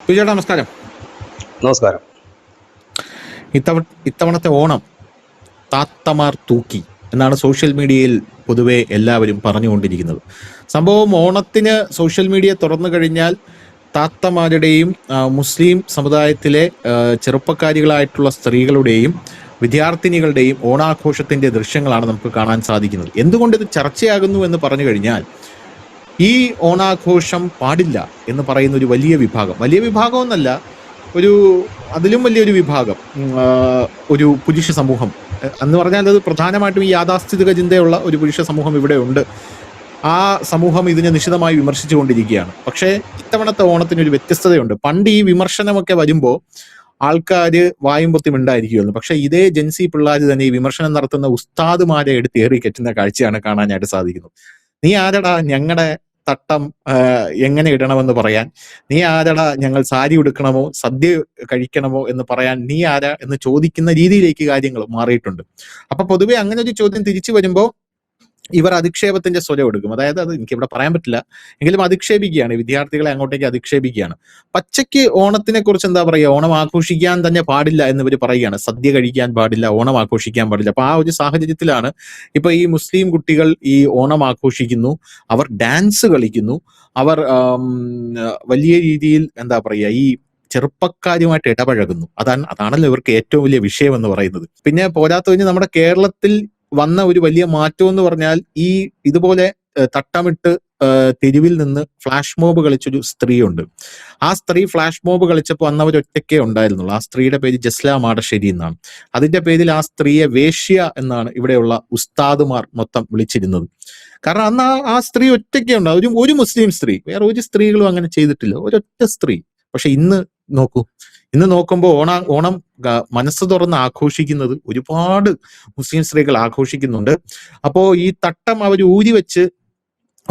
സുജേട്ടാ നമസ്കാരം. നമസ്കാരം. ഇത്തവണത്തെ ഓണം താത്തമാർ തൂക്കി എന്നാണ് സോഷ്യൽ മീഡിയയിൽ പൊതുവെ എല്ലാവരും പറഞ്ഞുകൊണ്ടിരിക്കുന്നത്. സംഭവം ഓണത്തിന് സോഷ്യൽ മീഡിയ തുറന്നു കഴിഞ്ഞാൽ താത്തമാരുടെയും മുസ്ലിം സമുദായത്തിലെ ചെറുപ്പക്കാരികളായിട്ടുള്ള സ്ത്രീകളുടെയും വിദ്യാർത്ഥിനികളുടെയും ഓണാഘോഷത്തിന്റെ ദൃശ്യങ്ങളാണ് നമുക്ക് കാണാൻ സാധിക്കുന്നത്. എന്തുകൊണ്ട് ഇത് ചർച്ചയാകുന്നു എന്ന് പറഞ്ഞു കഴിഞ്ഞാൽ, ഈ ഓണാഘോഷം പാടില്ല എന്ന് പറയുന്ന ഒരു വലിയ വിഭാഗം എന്നല്ല, അതിലും വലിയൊരു വിഭാഗം, ഒരു പുരുഷ സമൂഹം എന്ന് പറഞ്ഞാൽ അത് പ്രധാനമായിട്ടും ഈ യാഥാസ്ഥിതിക ചിന്തയുള്ള ഒരു പുരുഷ സമൂഹം ഇവിടെ ഉണ്ട്. ആ സമൂഹം ഇതിനെ നിശിതമായി വിമർശിച്ചുകൊണ്ടിരിക്കുകയാണ്. പക്ഷേ ഇത്തവണത്തെ ഓണത്തിനൊരു വ്യത്യസ്തതയുണ്ട്. പണ്ട് ഈ വിമർശനമൊക്കെ വരുമ്പോൾ ആൾക്കാര് വായും പൊത്തി മിണ്ടായിരിക്കുമല്ലോ. പക്ഷെ ഇതേ ജെൻസി പിള്ളേർ തന്നെ ഈ വിമർശനം നടത്തുന്ന ഉസ്താദുമാരെ എടുത്ത് ഏറി കെറ്റുന്ന കാഴ്ചയാണ് കാണാനായിട്ട് സാധിക്കുന്നത്. നീ ആരടാ ഞങ്ങളുടെ തട്ടം എങ്ങനെ ഇടണമെന്ന് പറയാൻ? നീ ആരടാ ഞങ്ങൾ സാരി ഉടുക്കണമോ സദ്യ കഴിക്കണമോ എന്ന് പറയാൻ? നീ ആരാ എന്ന് ചോദിക്കുന്ന രീതിയിലേക്ക് കാര്യങ്ങൾ മാറിയിട്ടുണ്ട്. അപ്പൊ പൊതുവെ അങ്ങനെ ഒരു ചോദ്യം തിരിച്ചു വരുമ്പോൾ ഇവർ അധിക്ഷേപത്തിന്റെ സ്വരം എടുക്കും. അതായത് അത് എനിക്ക് ഇവിടെ പറയാൻ പറ്റില്ല, എങ്കിലും അധിക്ഷേപിക്കുകയാണ്, വിദ്യാർത്ഥികളെ അങ്ങോട്ടേക്ക് അധിക്ഷേപിക്കുകയാണ്. പച്ചയ്ക്ക് ഓണത്തിനെ കുറിച്ച് എന്താ പറയുക, ഓണം ആഘോഷിക്കാൻ തന്നെ പാടില്ല എന്നിവർ പറയുകയാണ്. സദ്യ കഴിക്കാൻ പാടില്ല, ഓണം ആഘോഷിക്കാൻ പാടില്ല. അപ്പൊ ആ ഒരു സാഹചര്യത്തിലാണ് ഇപ്പൊ ഈ മുസ്ലിം കുട്ടികൾ ഈ ഓണം ആഘോഷിക്കുന്നു, അവർ ഡാൻസ് കളിക്കുന്നു, അവർ വലിയ രീതിയിൽ എന്താ പറയുക, ഈ ചെറുപ്പക്കാരുമായിട്ട് ഇടപഴകുന്നു. അതാണല്ലോ ഇവർക്ക് ഏറ്റവും വലിയ വിഷയം എന്ന് പറയുന്നത്. പിന്നെ പോരാത്തതിന് നമ്മുടെ കേരളത്തിൽ വന്ന ഒരു വലിയ മാറ്റം എന്ന് പറഞ്ഞാൽ, ഈ ഇതുപോലെ തട്ടമിട്ട് തെരുവിൽ നിന്ന് ഫ്ലാഷ് മോബ് കളിച്ചൊരു സ്ത്രീയുണ്ട്. ആ സ്ത്രീ ഫ്ലാഷ് മോബ് കളിച്ചപ്പോൾ അന്ന് അവരൊറ്റയ്ക്കേ ഉണ്ടായിരുന്നുള്ളൂ. ആ സ്ത്രീയുടെ പേര് ജസ്ല മാടശ്ശേരി എന്നാണ്. അതിന്റെ പേരിൽ ആ സ്ത്രീയെ വേശ്യ എന്നാണ് ഇവിടെയുള്ള ഉസ്താദുമാർ മൊത്തം വിളിച്ചിരുന്നത്. കാരണം അന്ന് ആ സ്ത്രീ ഒറ്റയ്ക്കേ ഉണ്ടാവും, ഒരു മുസ്ലിം സ്ത്രീ, വേറെ ഒരു സ്ത്രീകളും അങ്ങനെ ചെയ്തിട്ടില്ല, ഒരൊറ്റ സ്ത്രീ. പക്ഷെ ഇന്ന് നോക്കുമ്പോൾ ഓണം മനസ്സ് തുറന്ന് ആഘോഷിക്കുന്നത് ഒരുപാട് മുസ്ലിം സ്ത്രീകൾ ആഘോഷിക്കുന്നുണ്ട്. അപ്പോ ഈ തട്ടം അവർ ഊരി വെച്ച്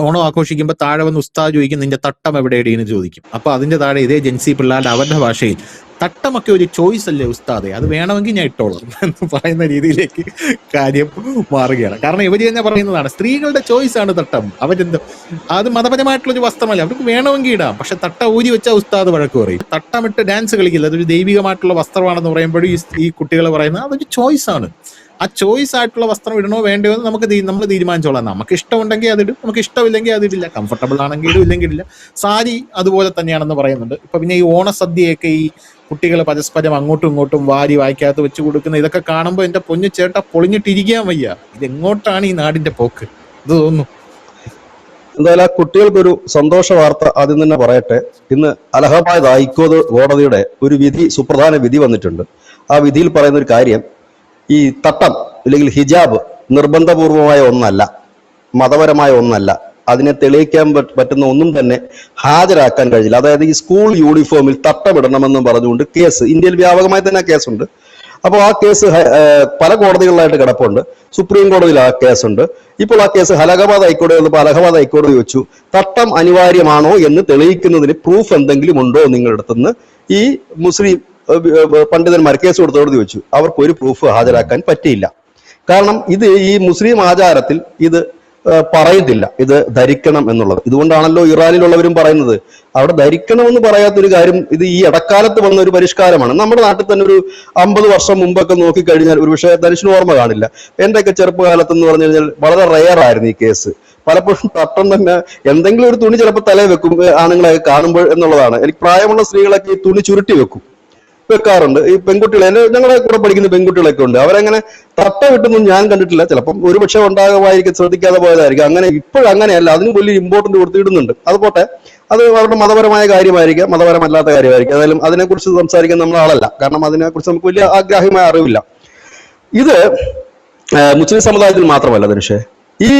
ഓണം ആഘോഷിക്കുമ്പോൾ താഴെ വന്ന് ഉസ്താദ് ചോദിക്കും, നിന്റെ തട്ടം എവിടെയാണ് എന്ന് ചോദിക്കും. അപ്പൊ അതിന്റെ താഴെ ഇതേ ജെൻസി പിള്ളേരുടെ അവരുടെ ഭാഷയിൽ, തട്ടമൊക്കെ ഒരു ചോയ്സ് അല്ലേ ഉസ്താദെ, അത് വേണമെങ്കിൽ ഞാൻ ഇട്ടോളാം എന്ന് പറയുന്ന രീതിയിലേക്ക് കാര്യം മാറുകയാണ്. കാരണം ഇവര് തന്നെ പറയുന്നതാണ്, സ്ത്രീകളുടെ ചോയ്സ് ആണ് തട്ടം, അത് മതപരമായിട്ടുള്ളൊരു വസ്ത്രമല്ല, അവർക്ക് വേണമെങ്കിൽ ഇടാം. പക്ഷെ തട്ട ഊരി വെച്ചാൽ ഉസ്താദ് വഴക്ക് പറയും. തട്ടമിട്ട് ഡാൻസ് കളിക്കില്ല, അതൊരു ദൈവികമായിട്ടുള്ള വസ്ത്രമാണെന്ന് പറയുമ്പോഴും ഈ കുട്ടികൾ പറയുന്നത് അതൊരു ചോയ്സ് ആണ്. ആ ചോയ്സ് ആയിട്ടുള്ള വസ്ത്രം ഇടണോ വേണ്ടയോ എന്ന് നമ്മൾ തീരുമാനിച്ചോളാം. നമുക്ക് ഇഷ്ടമുണ്ടെങ്കിൽ അതിടും, നമുക്ക് ഇഷ്ടമില്ലെങ്കിൽ അതിടില്ല. കംഫർട്ടബിൾ ആണെങ്കിൽ ഇടും, ഇല്ലെങ്കിൽ ഇല്ല. സാരി അതുപോലെ തന്നെയാണെന്ന് പറയുന്നുണ്ട്. ഇപ്പൊ പിന്നെ ഈ ഓണസദ്യയൊക്കെ ഈ കുട്ടികൾ പരസ്പരം അങ്ങോട്ടും ഇങ്ങോട്ടും വാരി വായിക്കകത്ത് വെച്ച് കൊടുക്കുന്ന ഇതൊക്കെ കാണുമ്പോൾ എന്റെ പൊന്നു ചേട്ട പൊളിഞ്ഞിട്ടിരിക്കാൻ വയ്യ. ഇതെങ്ങോട്ടാണ് ഈ നാടിന്റെ പോക്ക്? ഇത് തോന്നുന്നു. എന്തായാലും ആ കുട്ടികൾക്കൊരു സന്തോഷ വാർത്ത ആദ്യം തന്നെ പറയട്ടെ. ഇന്ന് അലഹബാദ് കോടതിയുടെ ഒരു സുപ്രധാന വിധി വന്നിട്ടുണ്ട്. ആ വിധിയിൽ പറയുന്ന ഒരു കാര്യം, ഈ തട്ടം അല്ലെങ്കിൽ ഹിജാബ് നിർബന്ധപൂർവമായ ഒന്നല്ല, മതപരമായ ഒന്നല്ല, അതിനെ തെളിയിക്കാൻ പറ്റുന്ന ഒന്നും തന്നെ ഹാജരാക്കാൻ കഴിയില്ല. അതായത് ഈ സ്കൂൾ യൂണിഫോമിൽ തട്ടമിടണമെന്ന് പറഞ്ഞുകൊണ്ട് കേസ് ഇന്ത്യയിൽ വ്യാപകമായി തന്നെ കേസുണ്ട്. അപ്പോൾ ആ കേസ് പല കോടതികളിലായിട്ട് കിടപ്പുണ്ട്. സുപ്രീം കോടതിയിൽ ആ കേസുണ്ട്. ഇപ്പോൾ ആ കേസ് അലഹബാദ് ഹൈക്കോടതി വന്നപ്പോൾ അലഹബാദ് ഹൈക്കോടതി വെച്ചു, തട്ടം അനിവാര്യമാണോ എന്ന് തെളിയിക്കുന്നതിന് പ്രൂഫ് എന്തെങ്കിലും ഉണ്ടോ നിങ്ങളുടെ അടുത്തുനിന്ന്? ഈ മുസ്ലിം പണ്ഡിതന്മാർ കേസ് കൊടുത്തോടതി വെച്ചു, അവർക്ക് ഒരു പ്രൂഫ് ഹാജരാക്കാൻ പറ്റിയില്ല. കാരണം ഈ മുസ്ലിം ആചാരത്തിൽ ഇത് പറയുന്നില്ല, ഇത് ധരിക്കണം എന്നുള്ളത്. ഇതുകൊണ്ടാണല്ലോ ഇറാനിലുള്ളവരും പറയുന്നത് അവിടെ ധരിക്കണമെന്ന് പറയാത്തൊരു കാര്യം. ഇത് ഈ ഇടക്കാലത്ത് വന്ന ഒരു പരിഷ്കാരമാണ്. നമ്മുടെ നാട്ടിൽ തന്നെ ഒരു 50 വർഷം മുമ്പൊക്കെ നോക്കിക്കഴിഞ്ഞാൽ ഒരു പക്ഷേ ധനുഷിന് ഓർമ്മ കാണില്ല. എന്റെയൊക്കെ ചെറുപ്പകാലത്ത് എന്ന് പറഞ്ഞു കഴിഞ്ഞാൽ വളരെ റെയർ ആയിരുന്നു ഈ കേസ്. പലപ്പോഴും തട്ടം തന്നെ എന്തെങ്കിലും ഒരു തുണി ചിലപ്പോൾ തലയിൽ വെക്കും ആണുങ്ങളെയൊക്കെ കാണുമ്പോൾ എന്നുള്ളതാണ്. എനിക്ക് പ്രായമുള്ള സ്ത്രീകളൊക്കെ ഈ തുണി ചുരുട്ടി വെക്കാറുണ്ട്. ഈ പെൺകുട്ടികളെ, ഞങ്ങളുടെ കൂടെ പഠിക്കുന്ന പെൺകുട്ടികളൊക്കെ ഉണ്ട്, അവരങ്ങനെ തട്ട വിട്ടൊന്നും ഞാൻ കണ്ടിട്ടില്ല. ചിലപ്പം ഒരുപക്ഷെ ഉണ്ടാകുമായിരിക്കും, ശ്രദ്ധിക്കാതെ പോയതായിരിക്കും. അങ്ങനെ ഇപ്പോഴങ്ങനെയല്ല, അതിന് വലിയ ഇമ്പോർട്ടന്റ് കൊടുത്തിടുന്നുണ്ട്. അതുപോട്ടെ, അത് അവരുടെ മതപരമായ കാര്യമായിരിക്കാം, മതപരമല്ലാത്ത കാര്യമായിരിക്കും. ഏതായാലും അതിനെക്കുറിച്ച് സംസാരിക്കാൻ നമ്മൾ ആളല്ല, കാരണം അതിനെക്കുറിച്ച് നമുക്ക് വലിയ ആഗ്രാഹ്യമായ അറിവില്ല. ഇത് മുസ്ലിം സമുദായത്തിൽ മാത്രമല്ല ധനുഷേ, ഈ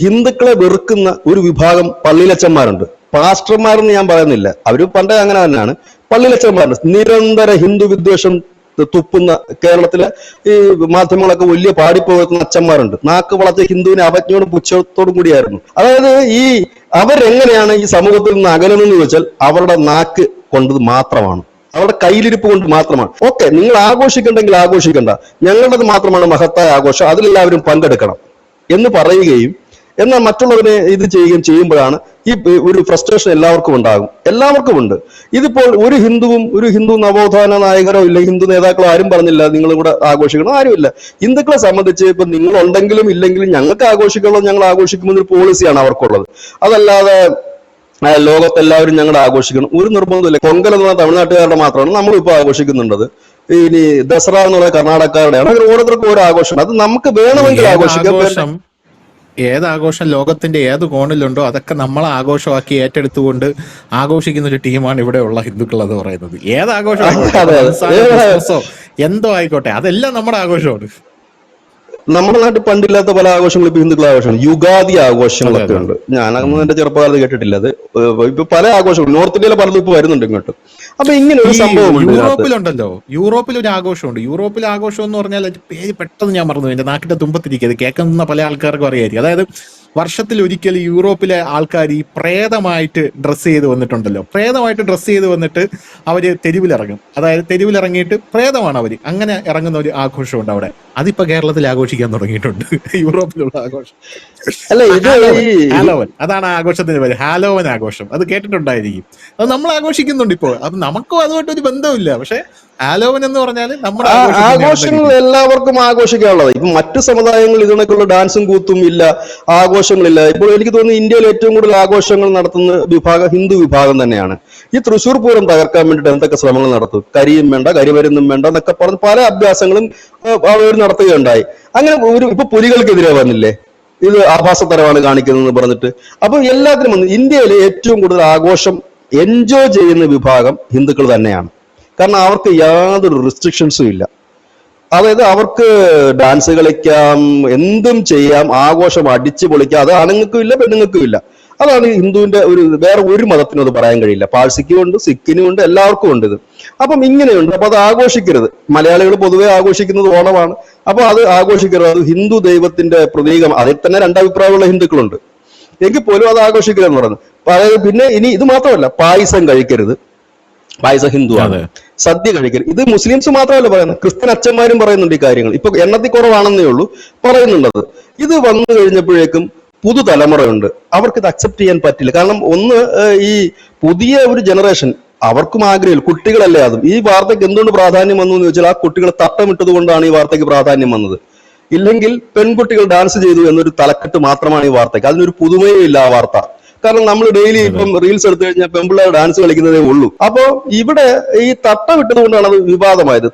ഹിന്ദുക്കളെ വെറുക്കുന്ന ഒരു വിഭാഗം പള്ളിയിലച്ചന്മാരുണ്ട്. പാസ്റ്റർമാരെന്ന് ഞാൻ പറയുന്നില്ല, അവര് പണ്ടേ അങ്ങനെ തന്നെയാണ്. പള്ളിയിലച്ചന്മാരുണ്ട്, നിരന്തര ഹിന്ദു വിദ്വേഷം തുപ്പുന്ന കേരളത്തിലെ ഈ മാധ്യമങ്ങളൊക്കെ വലിയ പാടിപ്പോകുന്ന അച്ഛന്മാരുണ്ട്. നാക്ക് വളച്ച് ഹിന്ദുവിനെ അവജ്ഞയോടും പുച്ഛത്തോടും കൂടിയായിരുന്നു. അതായത് അവരെങ്ങനെയാണ് ഈ സമൂഹത്തിൽ നിന്ന് അകലുന്നതെന്ന് ചോദിച്ചാൽ അവരുടെ നാക്ക് കൊണ്ട് മാത്രമാണ്, അവരുടെ കയ്യിലിരിപ്പ് കൊണ്ട് മാത്രമാണ്. ഓക്കെ, നിങ്ങൾ ആഘോഷിക്കണ്ടെങ്കിൽ ആഘോഷിക്കണ്ട, ഞങ്ങളുടേത് മാത്രമാണ് മഹത്തായ ആഘോഷം, അതിലെല്ലാവരും പങ്കെടുക്കണം എന്ന് പറയുകയും എന്നാൽ മറ്റുള്ളവരെ ഇത് ചെയ്യുമ്പോഴാണ് ഈ ഒരു ഫ്രസ്ട്രേഷൻ എല്ലാവർക്കും ഉണ്ടാകും, എല്ലാവർക്കും ഉണ്ട്. ഇതിപ്പോൾ ഒരു ഹിന്ദു നവോത്ഥാന നായകരോ ഇല്ല, ഹിന്ദു നേതാക്കളോ ആരും പറഞ്ഞില്ല നിങ്ങൾ കൂടെ ആഘോഷിക്കണം, ആരുമില്ല. ഹിന്ദുക്കളെ സംബന്ധിച്ച് ഇപ്പൊ നിങ്ങൾ ഉണ്ടെങ്കിലും ഇല്ലെങ്കിലും ഞങ്ങൾക്ക് ആഘോഷിക്കണം, ഞങ്ങൾ ആഘോഷിക്കുമെന്നൊരു പോളിസിയാണ് അവർക്കുള്ളത്. അതല്ലാതെ ലോകത്തെല്ലാവരും ഞങ്ങൾ ആഘോഷിക്കണം ഒരു നിർബന്ധമില്ല. പൊങ്കൽ എന്ന് പറഞ്ഞാൽ തമിഴ്നാട്ടുകാരുടെ മാത്രമാണ്, നമ്മളിപ്പോൾ ആഘോഷിക്കുന്നുണ്ടത്. ഇനി ദസറ എന്ന് പറയുന്നത് കർണാടകക്കാരുടെയാണ്. അങ്ങനെ ഓരോരുത്തർക്കും ഓരോ ആഘോഷമാണ്. അത് നമുക്ക് വേണമെങ്കിൽ ആഘോഷിക്കാം. ഏതാഘോഷം ലോകത്തിന്റെ ഏത് കോണിലുണ്ടോ അതൊക്കെ നമ്മളെ ആഘോഷമാക്കി ഏറ്റെടുത്തുകൊണ്ട് ആഘോഷിക്കുന്ന ഒരു ടീമാണ് ഇവിടെ ഉള്ള ഹിന്ദുക്കൾ എന്ന് പറയുന്നത്. ഏതാഘോഷം എന്തോ ആയിക്കോട്ടെ, അതെല്ലാം നമ്മുടെ ആഘോഷമാണ്. നമ്മുടെ നാട്ടിൽ പണ്ടില്ലാത്ത പല ആഘോഷങ്ങളും ഇപ്പൊ ഹിന്ദുക്കളെ ആഘോഷമാണ്. യുഗാദി ആഘോഷങ്ങളൊക്കെ ഉണ്ട്. ഞാനൊന്നും എന്റെ ചെറുപ്പകാലത്ത് കേട്ടിട്ടില്ല. അത് ഇപ്പൊ പല ആഘോഷങ്ങളും നോർത്ത് ഇന്ത്യയിലെ പലതും ഇപ്പൊ വരുന്നുണ്ട് ഇങ്ങോട്ട്. അപ്പൊ ഇങ്ങനെ ഒരു സംഭവം യൂറോപ്പിലുണ്ടല്ലോ, യൂറോപ്പിൽ ഒരു ആഘോഷമുണ്ട്. യൂറോപ്പിൽ ആഘോഷം എന്ന് പറഞ്ഞാൽ പേര് പെട്ടെന്ന് ഞാൻ മറന്നു, എന്റെ നാക്കിന്റെ തുമ്പത്തിരിക്കുന്നത് കേൾക്കുന്ന പല ആൾക്കാർക്കും അറിയായിരിക്കും. അതായത് വർഷത്തിൽ ഒരിക്കൽ യൂറോപ്പിലെ ആൾക്കാർ ഈ പ്രേതമായിട്ട് ഡ്രസ്സ് ചെയ്ത് വന്നിട്ടുണ്ടല്ലോ, പ്രേതമായിട്ട് ഡ്രസ്സ് ചെയ്ത് വന്നിട്ട് അവര് തെരുവിലിറങ്ങും. അതായത് തെരുവിലിറങ്ങിയിട്ട് പ്രേതമാണ് അവര്, അങ്ങനെ ഇറങ്ങുന്ന ഒരു ആഘോഷമുണ്ട് അവിടെ. അതിപ്പോ കേരളത്തിൽ ആഘോഷിക്കാൻ തുടങ്ങിയിട്ടുണ്ട്, യൂറോപ്പിലുള്ള ആഘോഷം. ഹാലോവൻ, അതാണ് ആ ആഘോഷത്തിന് പേര്, ഹാലോവൻ ആഘോഷം. അത് കേട്ടിട്ടുണ്ടായിരിക്കും. അത് നമ്മൾ ആഘോഷിക്കുന്നുണ്ട് ഇപ്പോൾ. അത് നമുക്കും അതുമായിട്ടൊരു ബന്ധമില്ല, പക്ഷെ ഹാലോവൻ എന്ന് പറഞ്ഞാൽ നമ്മുടെ ആഘോഷങ്ങൾ എല്ലാവർക്കും ആഘോഷിക്കാനുള്ളത്. ഇപ്പൊ മറ്റു സമുദായങ്ങളിൽ ഇതിനൊക്കെയുള്ള ഡാൻസും കൂത്തും ഇല്ല, ആഘോഷങ്ങളില്ല. ഇപ്പോൾ എനിക്ക് തോന്നുന്നു ഇന്ത്യയിൽ ഏറ്റവും കൂടുതൽ ആഘോഷങ്ങൾ നടത്തുന്ന വിഭാഗം ഹിന്ദു വിഭാഗം തന്നെയാണ്. ഈ തൃശ്ശൂർ പൂരം തകർക്കാൻ വേണ്ടിയിട്ട് എന്തൊക്കെ ശ്രമങ്ങൾ നടത്തും, കരിയും വേണ്ട കരിമരുന്നും വേണ്ട എന്നൊക്കെ പറഞ്ഞ് പല അഭ്യാസങ്ങളും അവർ നടത്തുകയുണ്ടായി. അങ്ങനെ ഇപ്പൊ പുലികൾക്കെതിരെ വന്നില്ലേ, ഇത് ആഭാസതരമാണ് കാണിക്കുന്നതെന്ന് പറഞ്ഞിട്ട്. അപ്പൊ എല്ലാത്തിനും വന്നു. ഇന്ത്യയിലെ ഏറ്റവും കൂടുതൽ ആഘോഷം എൻജോയ് ചെയ്യുന്ന വിഭാഗം ഹിന്ദുക്കൾ തന്നെയാണ്. കാരണം അവർക്ക് യാതൊരു റെസ്ട്രിക്ഷൻസും ഇല്ല. അതായത് അവർക്ക് ഡാൻസ് കളിക്കാം, എന്തും ചെയ്യാം, ആഘോഷം അടിച്ചു പൊളിക്കാം. അത് ആണുങ്ങൾക്കും ഇല്ല പെണ്ണുങ്ങൾക്കും ഇല്ല. അതാണ് ഹിന്ദുവിന്റെ വേറെ ഒരു മതത്തിനും അത് പറയാൻ കഴിയില്ല. പാഴ്സിക്കും ഉണ്ട്, സിക്കിനും ഉണ്ട്, എല്ലാവർക്കും ഉണ്ട് ഇത്. അപ്പം ഇങ്ങനെയുണ്ട്. അപ്പൊ അത് ആഘോഷിക്കരുത്. മലയാളികൾ പൊതുവെ ആഘോഷിക്കുന്നത് ഓണമാണ്. അപ്പൊ അത് ആഘോഷിക്കരുത്. അത് ഹിന്ദു ദൈവത്തിന്റെ പ്രതീകം. അതിൽ തന്നെ രണ്ടഭിപ്രായമുള്ള ഹിന്ദുക്കളുണ്ട്. എങ്കിൽ പോലും അത് ആഘോഷിക്കരുതെന്ന് പറയുന്നത്. അതായത് പിന്നെ ഇനി ഇത് മാത്രമല്ല, പായസം കഴിക്കരുത്, പായസം ഹിന്ദുവാണ്. സദ്യ കഴിക്കരുത്. ഇത് മുസ്ലിംസ് മാത്രമല്ല പറയുന്നത്, ക്രിസ്ത്യൻ അച്ഛന്മാരും പറയുന്നുണ്ട് ഈ കാര്യങ്ങൾ. ഇപ്പൊ എണ്ണത്തിൽ കുറവാണെന്നേ ഉള്ളൂ പറയുന്നുണ്ടത്. ഇത് വന്നു കഴിഞ്ഞപ്പോഴേക്കും പുതുതലമുറയുണ്ട്, അവർക്ക് ഇത് അക്സെപ്റ്റ് ചെയ്യാൻ പറ്റില്ല. കാരണം ഒന്ന്, ഈ പുതിയ ഒരു ജനറേഷൻ അവർക്കും ആഗ്രഹമില്ല. കുട്ടികളല്ലേ അതും. ഈ വാർത്തയ്ക്ക് എന്തുകൊണ്ട് പ്രാധാന്യം വന്നു എന്ന് ചോദിച്ചാൽ ആ കുട്ടികളെ തട്ടമിട്ടത് കൊണ്ടാണ് ഈ വാർത്തയ്ക്ക് പ്രാധാന്യം വന്നത്. ഇല്ലെങ്കിൽ പെൺകുട്ടികൾ ഡാൻസ് ചെയ്തു എന്നൊരു തലക്കെട്ട് മാത്രമാണ് ഈ വാർത്തയ്ക്ക്. അതിനൊരു പുതുമയും ഇല്ല ആ വാർത്ത. കാരണം നമ്മൾ ഡെയിലി ഇപ്പം റീൽസ് എടുത്തു കഴിഞ്ഞാൽ പെൺപിള്ളേർ ഡാൻസ് കളിക്കുന്നതേ ഉള്ളൂ. അപ്പോ ഇവിടെ ഈ തട്ടം ഇട്ടത് കൊണ്ടാണ് അത് വിവാദമായത്.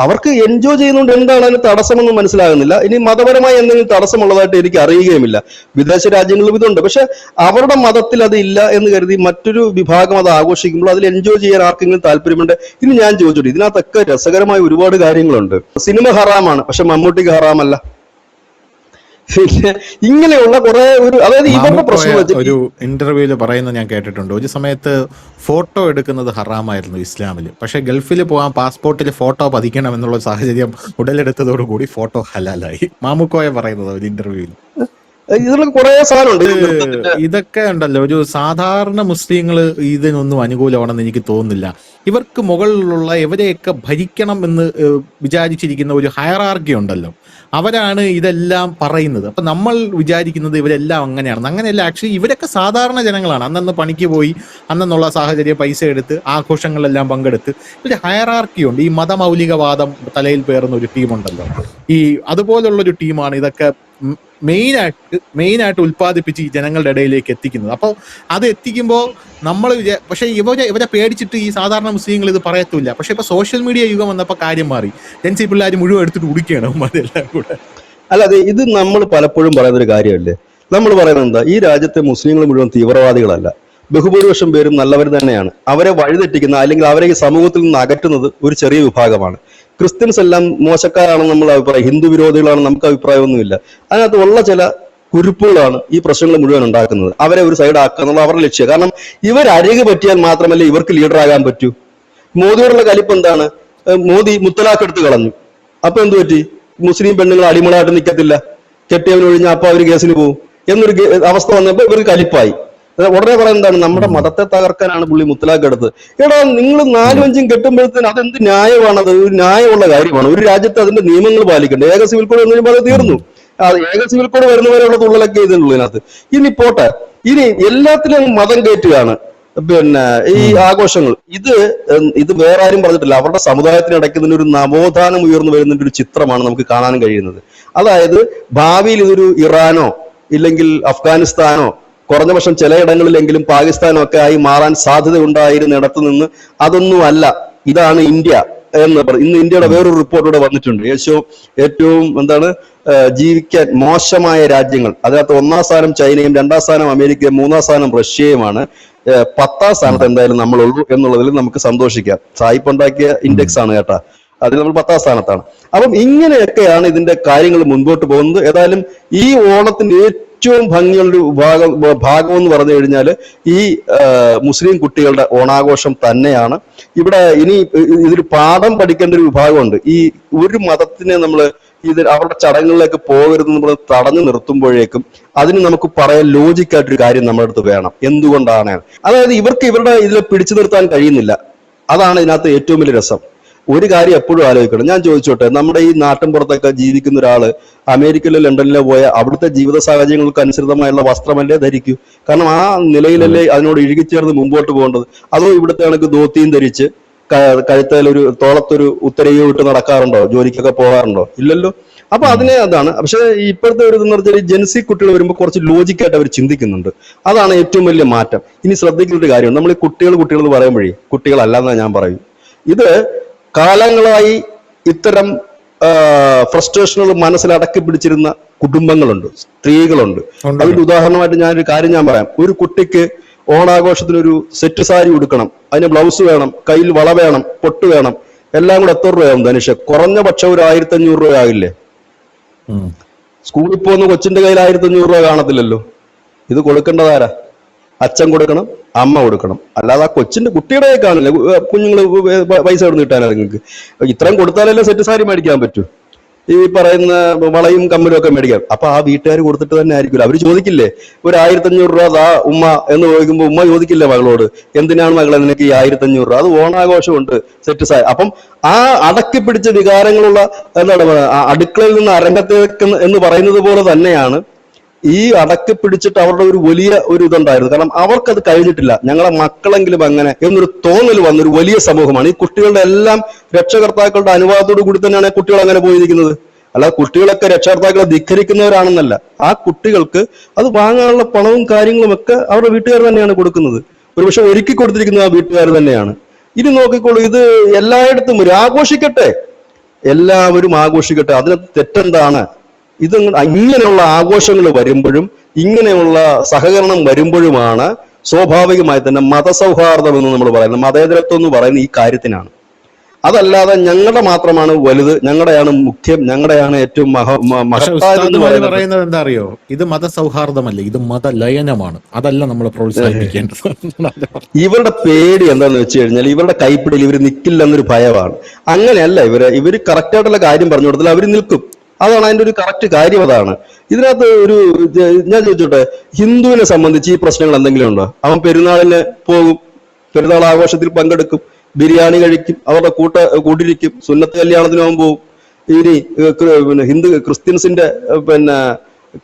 അവർക്ക് എൻജോയ് ചെയ്യുന്നതുകൊണ്ട് എന്താണ് അതിന് തടസ്സമെന്ന് മനസ്സിലാകുന്നില്ല. ഇനി മതപരമായി എന്തെങ്കിലും തടസ്സമുള്ളതായിട്ട് എനിക്ക് അറിയുകയുമില്ല. വിദേശ രാജ്യങ്ങളിലും ഇതുണ്ട്. പക്ഷെ അവരുടെ മതത്തിൽ അത് ഇല്ല എന്ന് കരുതി മറ്റൊരു വിഭാഗം അത് ആഘോഷിക്കുമ്പോൾ അതിൽ എൻജോയ് ചെയ്യാൻ ആർക്കെങ്കിലും താല്പര്യമുണ്ട്? ഇനി ഞാൻ ചോദിച്ചോട്ടെ, ഇതിനകത്തൊക്കെ രസകരമായ ഒരുപാട് കാര്യങ്ങളുണ്ട്. സിനിമ ഹറാമാണ്, പക്ഷെ മമ്മൂട്ടിക്ക് ഹറാമല്ല. പിന്നെ ഇങ്ങനെയുള്ള കുറെ അതായത് ഇവരുടെ പ്രശ്നം ഒരു ഇന്റർവ്യൂല് പറയുന്നത് ഞാൻ കേട്ടിട്ടുണ്ട്. ഒരു സമയത്ത് ഫോട്ടോ എടുക്കുന്നത് ഹറാമായിരുന്നു ഇസ്ലാമിൽ, പക്ഷെ ഗൾഫിൽ പോകാൻ പാസ്പോർട്ടിൽ ഫോട്ടോ പതിക്കണം എന്നുള്ള സാഹചര്യം ഉടലെടുത്തതോടുകൂടി ഫോട്ടോ ഹലാലായി. മാമുക്കോയ പറയുന്നത് ഒരു ഇന്റർവ്യൂവിൽ. ഇതിലൊക്കെ കുറെ സാധനമുണ്ട്. ഇതൊക്കെ ഉണ്ടല്ലോ, ഒരു സാധാരണ മുസ്ലിങ്ങൾ ഇതിനൊന്നും അനുകൂലമാണെന്ന് എനിക്ക് തോന്നുന്നില്ല. ഇവർക്ക് മുകളിലുള്ള ഇവരെയൊക്കെ ഭരിക്കണം എന്ന് വിചാരിച്ചിരിക്കുന്ന ഒരു ഹയറാർക്കി ഉണ്ടല്ലോ, അവരാണ് ഇതെല്ലാം പറയുന്നത്. അപ്പൊ നമ്മൾ വിചാരിക്കുന്നത് ഇവരെല്ലാം അങ്ങനെയാണെന്ന്. അങ്ങനെയല്ല. ആക്ച്വലി ഇവരൊക്കെ സാധാരണ ജനങ്ങളാണ്. അന്നന്ന് പണിക്ക് പോയി അന്നുള്ള സാഹചര്യം പൈസ എടുത്ത് ആഘോഷങ്ങളിലെല്ലാം പങ്കെടുത്ത് ഒരു ഹയറാർക്കി ഉണ്ട്. ഈ മതമൗലികവാദം തലയിൽ പേറുന്ന ഒരു ടീമുണ്ടല്ലോ, ഈ അതുപോലുള്ളൊരു ടീമാണ് ഇതൊക്കെ മെയിനായിട്ട് ഉൽപ്പാദിപ്പിച്ച് ഈ ജനങ്ങളുടെ ഇടയിലേക്ക് എത്തിക്കുന്നത്. അപ്പോൾ അത് എത്തിക്കുമ്പോൾ നമ്മൾ പക്ഷേ ഇവരെ പേടിച്ചിട്ട് ഈ സാധാരണ മുസ്ലിങ്ങൾ ഇത് പറയത്തില്ല. പക്ഷെ ഇപ്പൊ സോഷ്യൽ മീഡിയ യുഗം വന്നപ്പോൾ കാര്യം മാറി. ജൻസി പിള്ളേർ മുഴുവൻ എടുത്തിട്ട് ഉടിക്കുകയാണ് അതെല്ലാം കൂടെ. അല്ലാതെ ഇത് നമ്മൾ പലപ്പോഴും പറയുന്നൊരു കാര്യമല്ലേ. നമ്മൾ പറയുന്നത് എന്താ, ഈ രാജ്യത്തെ മുസ്ലിങ്ങൾ മുഴുവൻ തീവ്രവാദികളല്ല, ബഹുഭൂരിപക്ഷം പേരും നല്ലവർ തന്നെയാണ്. അവരെ വഴിതെറ്റിക്കുന്ന അല്ലെങ്കിൽ അവരെ ഈ സമൂഹത്തിൽ നിന്ന് അകറ്റുന്നത് ഒരു ചെറിയ വിഭാഗമാണ്. ക്രിസ്ത്യൻസ് എല്ലാം മോശക്കാരാണെന്ന് നമ്മൾ അഭിപ്രായം, ഹിന്ദു വിരോധികളാണെന്ന് നമുക്ക് അഭിപ്രായമൊന്നുമില്ല. അതിനകത്ത് ഉള്ള ചില കുരുപ്പുകളാണ് ഈ പ്രശ്നങ്ങൾ മുഴുവൻ ഉണ്ടാക്കുന്നത്. അവരെ ഒരു സൈഡ് ആക്കുക എന്നുള്ള അവരുടെ ലക്ഷ്യം. കാരണം ഇവർ അരികെ പറ്റിയാൽ മാത്രമല്ലേ ഇവർക്ക് ലീഡറാകാൻ പറ്റൂ. മോദിയോടുള്ള കലിപ്പ് എന്താണ്? മോദി മുത്തലാഖ് എടുത്ത് കളഞ്ഞു. അപ്പൊ എന്ത് പറ്റി? മുസ്ലിം പെണ്ണുങ്ങൾ അടിമളായിട്ട് നിൽക്കത്തില്ല, കെട്ടിയവനൊഴിഞ്ഞാൽ അപ്പൊ അവർ കേസിന് പോകും എന്നൊരു അവസ്ഥ വന്നപ്പോൾ ഇവർക്ക് കലിപ്പായി. ഉടനെ പറയുന്നത് എന്താണ്, നമ്മുടെ മതത്തെ തകർക്കാനാണ് പുള്ളി മുത്തലാഖ് എടുത്തത്. എടാ, നിങ്ങൾ 4-5 കെട്ടുമ്പോഴത്തേന് അതെന്ത് ന്യായമാണ്? അത് ഒരു ന്യായമുള്ള കാര്യമാണ്. ഒരു രാജ്യത്ത് അതിന്റെ നിയമങ്ങൾ പാലിക്കണ്ടേ? ഏക സിവിൽ കോഡ് എന്ന് കഴിയുമ്പോൾ അത് തീർന്നു. അത് ഏക സിവിൽ കോഡ് വരുന്നവരെയുള്ള തുള്ളലൊക്കെ ഇതിനുള്ളൂ ഇതിനകത്ത്. ഇനി പോട്ടെ, ഇനി എല്ലാത്തിലും മതം കയറ്റുകയാണ്. പിന്നെ ഈ ആഘോഷങ്ങൾ ഇത് വേറെ ആരും പറഞ്ഞിട്ടില്ല. അവരുടെ സമുദായത്തിനിടയ്ക്ക് തന്നെ ഒരു നവോത്ഥാനം ഉയർന്നു വരുന്നതിന്റെ ഒരു ചിത്രമാണ് നമുക്ക് കാണാൻ കഴിയുന്നത്. അതായത് ഭാവിയിൽ ഇതൊരു ഇറാനോ ഇല്ലെങ്കിൽ അഫ്ഗാനിസ്ഥാനോ കുറഞ്ഞ പക്ഷം ചിലയിടങ്ങളിലെങ്കിലും പാകിസ്ഥാനോ ഒക്കെ ആയി മാറാൻ സാധ്യത ഉണ്ടായിരുന്നിടത്ത് നിന്ന് അതൊന്നുമല്ല, ഇതാണ് ഇന്ത്യ എന്ന് ഇന്ന് ഇന്ത്യയുടെ വേറൊരു റിപ്പോർട്ട് ഇവിടെ വന്നിട്ടുണ്ട്. ഏറ്റവും എന്താണ് ജീവിക്കാൻ മോശമായ രാജ്യങ്ങൾ, അതിനകത്ത് 1ാം സ്ഥാനം ചൈനയും 2ാം സ്ഥാനം അമേരിക്കയും 3ാം സ്ഥാനം റഷ്യയുമാണ്. 10ാം സ്ഥാനത്ത് എന്തായാലും നമ്മളുള്ളൂ എന്നുള്ളതിൽ നമുക്ക് സന്തോഷിക്കാം. സായിപ്പ് ഉണ്ടാക്കിയ ഇൻഡെക്സ് ആണ് കേട്ടാ, അതിൽ നമ്മൾ 10ാം സ്ഥാനത്താണ്. അപ്പം ഇങ്ങനെയൊക്കെയാണ് ഇതിന്റെ കാര്യങ്ങൾ മുൻപോട്ട് പോകുന്നത്. ഏതായാലും ഈ ഓണത്തിന്റെ ഏറ്റവും ഭംഗിയുള്ള ഭാഗം എന്ന് പറഞ്ഞു കഴിഞ്ഞാൽ ഈ മുസ്ലിം കുട്ടികളുടെ ഓണാഘോഷം തന്നെയാണ്. ഇവിടെ ഇനി ഇതിൽ പാഠം പഠിക്കേണ്ട ഒരു വിഭാഗമുണ്ട്. ഈ ഒരു മതത്തിനെ നമ്മൾ അവരുടെ ചടങ്ങുകളിലേക്ക് പോകരുത് നമ്മൾ തടഞ്ഞു നിർത്തുമ്പോഴേക്കും അതിന് നമുക്ക് പറയാൻ ലോജിക്കായിട്ടൊരു കാര്യം നമ്മുടെ അടുത്ത് വേണം. എന്തുകൊണ്ടാണ്? അതായത് ഇവർക്ക് ഇവരുടെ ഇതിൽ പിടിച്ചു നിർത്താൻ കഴിയുന്നില്ല. അതാണ് ഇതിനകത്ത് ഏറ്റവും വലിയ രസം. ഒരു കാര്യം എപ്പോഴും ആലോചിക്കണം. ഞാൻ ചോദിച്ചോട്ടെ, നമ്മുടെ ഈ നാട്ടിൻ പുറത്തൊക്കെ ജീവിക്കുന്ന ഒരാള് അമേരിക്കയിലോ ലണ്ടനിലോ പോയ അവിടുത്തെ ജീവിത സാഹചര്യങ്ങൾക്ക് അനുസൃതമായുള്ള വസ്ത്രമല്ലേ ധരിക്കൂ? കാരണം ആ നിലയിലല്ലേ അതിനോട് ഇഴുകിച്ചേർന്ന് മുമ്പോട്ട് പോകേണ്ടത്. അതോ ഇവിടുത്തെ കണക്ക് ധോത്തിയും ധരിച്ച് കഴുത്തേലൊരു തോളത്തൊരു ഉത്തരയോ ഇട്ട് നടക്കാറുണ്ടോ? ജോലിക്കൊക്കെ പോകാറുണ്ടോ? ഇല്ലല്ലോ. അപ്പൊ അതാണ്. പക്ഷെ ഇപ്പോഴത്തെ ഒരു ഇതെന്ന് പറഞ്ഞാൽ ജെൻസി കുട്ടികൾ വരുമ്പോൾ കുറച്ച് ലോജിക്കായിട്ട് അവർ ചിന്തിക്കുന്നുണ്ട്. അതാണ് ഏറ്റവും വലിയ മാറ്റം. ഇനി ശ്രദ്ധിക്കുന്ന ഒരു കാര്യം, നമ്മൾ ഈ കുട്ടികൾ എന്ന് പറയുമ്പോഴേ കുട്ടികളല്ലാന്നാ ഞാൻ പറയും. ഇത് കാലങ്ങളായി ഇത്തരം ഫ്രസ്ട്രേഷനുകൾ മനസ്സിലടക്കി പിടിച്ചിരുന്ന കുടുംബങ്ങളുണ്ട്, സ്ത്രീകളുണ്ട്. അതിന്റെ ഉദാഹരണമായിട്ട് ഞാനൊരു കാര്യം ഞാൻ പറയാം. ഒരു കുട്ടിക്ക് ഓണാഘോഷത്തിനൊരു സെറ്റ് സാരി ഉടുക്കണം, അതിന് ബ്ലൗസ് വേണം, കയ്യിൽ വള വേണം, പൊട്ട് വേണം, എല്ലാം കൂടെ എത്ര രൂപയാവും ധനുഷ്? കുറഞ്ഞ പക്ഷം ഒരു 1500 രൂപ ആകില്ലേ? സ്കൂളിൽ പോകുന്ന കൊച്ചിന്റെ കയ്യിൽ 1500 രൂപ കാണത്തില്ലല്ലോ. ഇത് കൊടുക്കേണ്ടതാരാ? അച്ഛൻ കൊടുക്കണം, അമ്മ കൊടുക്കണം. അല്ലാതെ ആ കുട്ടിയുടെ കാണില്ല. കുഞ്ഞുങ്ങൾ പൈസ എവിടെ നിന്ന് കിട്ടാനാണ് നിങ്ങൾക്ക്? ഇത്രയും കൊടുത്താലല്ലേ സെറ്റ് സാരി മേടിക്കാൻ പറ്റൂ, ഈ പറയുന്ന വളയും കമ്മലും ഒക്കെ മേടിക്കാം. അപ്പൊ ആ വീട്ടുകാർ കൊടുത്തിട്ട് തന്നെ ആയിരിക്കില്ല. അവര് ചോദിക്കില്ലേ ഒരു 1500 രൂപ ദാ ഉമ്മ എന്ന് ചോദിക്കുമ്പോ ഉമ്മ ചോദിക്കില്ലേ മകളോട്, എന്തിനാണ് മകളെ നിനക്ക് ഈ 1500 രൂപ? അത് ഓണാഘോഷമുണ്ട്, സെറ്റ് സാരി. അപ്പം ആ അടക്കി പിടിച്ച വികാരങ്ങളുള്ള എന്താണ് അടുക്കളയിൽ നിന്ന് അരങ്ങത്തേക്ക് എന്ന് പറയുന്നത് പോലെ തന്നെയാണ് ഈ അടക്കി പിടിച്ചിട്ട് അവരുടെ ഒരു വലിയ ഒരു ഇതുണ്ടായിരുന്നു. കാരണം അവർക്കത് കഴിഞ്ഞിട്ടില്ല. ഞങ്ങളെ മക്കളെങ്കിലും അങ്ങനെ എന്നൊരു തോന്നൽ വന്നൊരു വലിയ സമൂഹമാണ്. ഈ കുട്ടികളുടെ എല്ലാം രക്ഷകർത്താക്കളുടെ അനുവാദത്തോടു കൂടി തന്നെയാണ് കുട്ടികൾ അങ്ങനെ പോയിരിക്കുന്നത്. അല്ലാതെ കുട്ടികളൊക്കെ രക്ഷകർത്താക്കളെ ധിക്കരിക്കുന്നവരാണെന്നല്ല. ആ കുട്ടികൾക്ക് അത് വാങ്ങാനുള്ള പണവും കാര്യങ്ങളും ഒക്കെ അവരുടെ വീട്ടുകാർ തന്നെയാണ് കൊടുക്കുന്നത്. ഒരുപക്ഷെ ഒരുക്കി കൊടുത്തിരിക്കുന്നത് ആ വീട്ടുകാർ തന്നെയാണ്. ഇനി നോക്കിക്കോളൂ, ഇത് എല്ലായിടത്തും ഒരു ആഘോഷിക്കട്ടെ, എല്ലാവരും ആഘോഷിക്കട്ടെ, അതിനകത്ത് തെറ്റെന്താണ്? ഇത് ഇങ്ങനെയുള്ള ആഘോഷങ്ങൾ വരുമ്പോഴും ഇങ്ങനെയുള്ള സഹകരണം വരുമ്പോഴുമാണ് സ്വാഭാവികമായി തന്നെ മതസൗഹാർദ്ദം എന്ന് നമ്മൾ പറയുന്നത്, മതേതരത്വം എന്ന് പറയുന്നത് ഈ കാര്യത്തിനാണ്. അതല്ലാതെ ഞങ്ങളുടെ മാത്രമാണ് വലുത്, ഞങ്ങളുടെയാണ് മുഖ്യം, ഞങ്ങളുടെയാണ് ഏറ്റവും പറയുന്നത് എന്താ അറിയോ? ഇത് മതസൗഹാർദ്ദമല്ല, ഇത് മതലയനമാണ്. അതല്ല നമ്മൾ പ്രോത്സാഹിപ്പിക്കേണ്ടത്. ഇവരുടെ പേടി എന്താന്ന് വെച്ച് കഴിഞ്ഞാൽ ഇവരുടെ കൈപ്പിടിയിൽ ഇവർ നിൽക്കില്ലെന്നൊരു ഭയമാണ്. അങ്ങനെയല്ല, ഇവര് കറക്റ്റായിട്ടുള്ള കാര്യം പറഞ്ഞു കൊടുത്താൽ അവർ നിൽക്കും. അതാണ് അതിന്റെ ഒരു കറക്റ്റ് കാര്യം. അതാണ് ഇതിനകത്ത് ഞാൻ ചോദിച്ചോട്ടെ, ഹിന്ദുവിനെ സംബന്ധിച്ച് ഈ പ്രശ്നങ്ങൾ എന്തെങ്കിലും ഉണ്ടോ? അവൻ പെരുന്നാളിന് പോകും, പെരുന്നാൾ ആഘോഷത്തിൽ പങ്കെടുക്കും, ബിരിയാണി കഴിക്കും, അവരുടെ കൂട്ടിരിക്കും, സുന്നത്ത് കല്യാണത്തിന് അവൻ പോകും. ഇനി ക്രിസ്ത്യൻസിന്റെ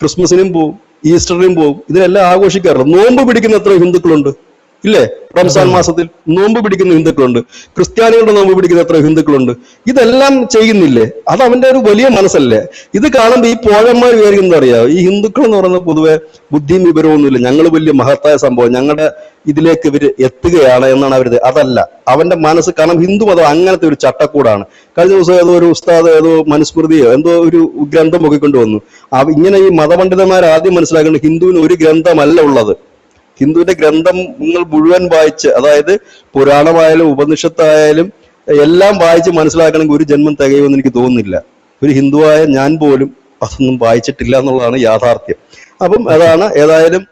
ക്രിസ്മസിനും പോവും, ഈസ്റ്ററിനും പോവും. ഇതിനെല്ലാം ആഘോഷിക്കാറുണ്ട്. നോമ്പ് പിടിക്കുന്ന എത്ര ഹിന്ദുക്കളുണ്ട് ഇല്ലേ? റംസാൻ മാസത്തിൽ നോമ്പ് പിടിക്കുന്ന ഹിന്ദുക്കളുണ്ട്. ക്രിസ്ത്യാനികളുടെ നോമ്പ് പിടിക്കുന്ന എത്ര ഹിന്ദുക്കളുണ്ട്? ഇതെല്ലാം ചെയ്യുന്നില്ലേ? അത് അവന്റെ ഒരു വലിയ മനസ്സല്ലേ? ഇത് കാണുമ്പോൾ ഈ പോഴന്മാർ വിചാരിക്കുന്നത് അറിയാം, ഈ ഹിന്ദുക്കൾ എന്ന് പറയുന്നത് പൊതുവെ ബുദ്ധിയും വിവരമൊന്നുമില്ല, ഞങ്ങൾ വലിയ മഹത്തായ സംഭവം, ഞങ്ങളുടെ ഇതിലേക്ക് ഇവർ എത്തുകയാണ് എന്നാണ് അവരത്. അതല്ല, അവന്റെ മനസ്സ്. കാരണം ഹിന്ദു മതം അങ്ങനത്തെ ഒരു ചട്ടക്കൂടാണ്. കഴിഞ്ഞ ദിവസം ഏതോ ഒരു ഉസ്താദ് ഏതോ മനുസ്മൃതിയോ എന്തോ ഒരു ഗ്രന്ഥം പൊക്കിക്കൊണ്ട് വന്നു. ഇങ്ങനെ ഈ മതപണ്ഡിതന്മാർ ആദ്യം മനസ്സിലാക്കേണ്ടത് ഹിന്ദുവിന് ഒരു ഗ്രന്ഥമല്ല ഉള്ളത്. ഹിന്ദുവിന്റെ ഗ്രന്ഥം നിങ്ങൾ മുഴുവൻ വായിച്ച്, അതായത് പുരാണമായാലും ഉപനിഷത്തായാലും എല്ലാം വായിച്ച് മനസ്സിലാക്കണമെങ്കിൽ ഒരു ജന്മം തികയുമെന്ന് എനിക്ക് തോന്നുന്നില്ല. ഒരു ഹിന്ദുവായ ഞാൻ പോലും അതൊന്നും വായിച്ചിട്ടില്ല എന്നുള്ളതാണ് യാഥാർത്ഥ്യം. അപ്പം അതാണ്. ഏതായാലും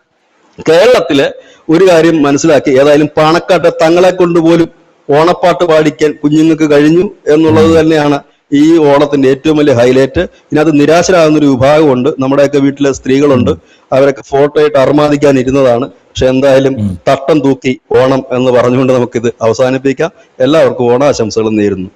കേരളത്തില് ഒരു കാര്യം മനസ്സിലാക്കി, ഏതായാലും പാണക്കാട്ടെ തങ്ങളെ കൊണ്ടുപോലും ഓണപ്പാട്ട് പാടിക്കാൻ കുഞ്ഞുങ്ങൾക്ക് കഴിഞ്ഞു എന്നുള്ളത് തന്നെയാണ് ഈ ഓണത്തിന്റെ ഏറ്റവും വലിയ ഹൈലൈറ്റ്. ഇതിനകത്ത് നിരാശരാകുന്ന ഒരു വിഭാഗമുണ്ട്. നമ്മുടെയൊക്കെ വീട്ടിലെ സ്ത്രീകളുണ്ട്, അവരൊക്കെ ഫോട്ടോ ആയിട്ട് അർമാദിക്കാൻ ഇരുന്നതാണ്. പക്ഷെ എന്തായാലും തട്ടം തൂക്കി ഓണം എന്ന് പറഞ്ഞുകൊണ്ട് നമുക്കിത് അവസാനിപ്പിക്കാം. എല്ലാവർക്കും ഓണാശംസകളും നേരുന്നു.